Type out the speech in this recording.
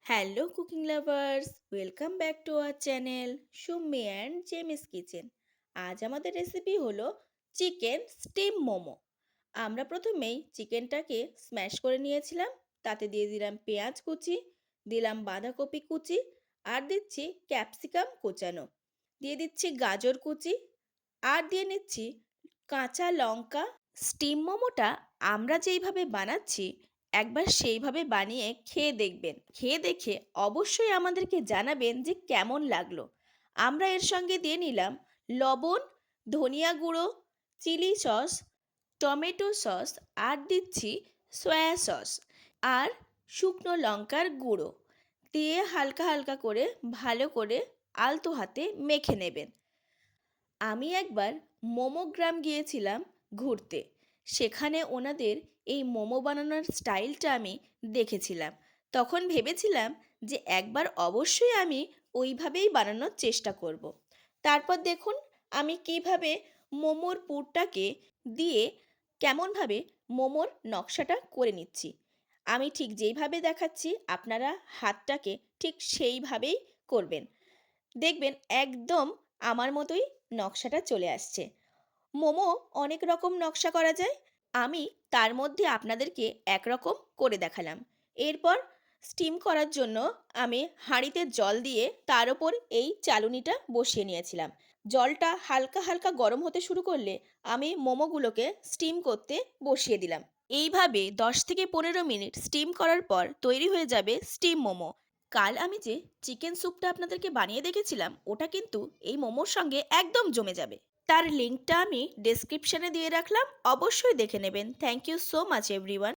Hello cooking lovers, welcome back to our channel Sumi and Jemi's kitchen. আজ আমাদের recipe হলো chicken steam momo. আমরা প্রথমেই চিকেনটাকে স্ম্যাশ করে নিয়েছিলাম। তাতে দিয়ে দিলাম পেঁয়াজ কুচি, দিলাম বাঁধাকপি কুচি, আর দিচ্ছি ক্যাপসিকাম কোচানো, দিয়ে দিচ্ছি গাজর কুচি, আর দিয়ে নিচ্ছি কাঁচা লঙ্কা। স্টিম মোমোটা আমরা যেইভাবে বানাচ্ছি একবার সেইভাবে বানিয়ে খেয়ে দেখবেন। খেয়ে দেখে অবশ্যই আমাদেরকে জানাবেন যে কেমন লাগলো। আমরা এর সঙ্গে দিয়ে নিলাম লবণ, ধনিয়া গুঁড়ো, চিলি সস, টমেটো সস, আর দিচ্ছি সয়া সস আর শুকনো লঙ্কার গুঁড়ো দিয়ে হালকা হালকা করে ভালো করে আলতো হাতে মেখে নেবেন। আমি একবার মোমোগ্রাম গিয়েছিলাম ঘুরতে। সেখানে ওনাদের এই মোমো বানানোর স্টাইলটা আমি দেখেছিলাম। তখন ভেবেছিলাম যে একবার অবশ্যই আমি ওইভাবেই বানানোর চেষ্টা করব। তারপর দেখুন আমি কিভাবে মোমোর পুরটাকে দিয়ে কেমনভাবে মোমোর নকশাটা করে নিচ্ছি। আমি ঠিক যেইভাবে দেখাচ্ছি আপনারা হাতটাকে ঠিক সেইভাবেই করবেন। দেখবেন একদম আমার মতোই নকশাটা চলে আসছে। মোমো অনেক রকম নকশা করা যায়। আমি তার মধ্যে আপনাদেরকে একরকম করে দেখালাম। এরপর স্টিম করার জন্য আমি হাঁড়িতে জল দিয়ে তার ওপর এই চালুনিটা বসিয়ে নিয়েছিলাম। জলটা হালকা হালকা গরম হতে শুরু করলে আমি মোমোগুলোকে স্টিম করতে বসিয়ে দিলাম। এইভাবে 10 থেকে 15 মিনিট স্টিম করার পর তৈরি হয়ে যাবে স্টিম মোমো। কাল আমি যে চিকেন স্যুপটা আপনাদেরকে বানিয়ে দেখেছিলাম ওটা কিন্তু এই মোমোর সঙ্গে একদম জমে যাবে। তার লিঙ্কটা আমি ডেসক্রিপশনে দিয়ে রাখলাম, অবশ্যই দেখে নেবেন। Thank you so much everyone.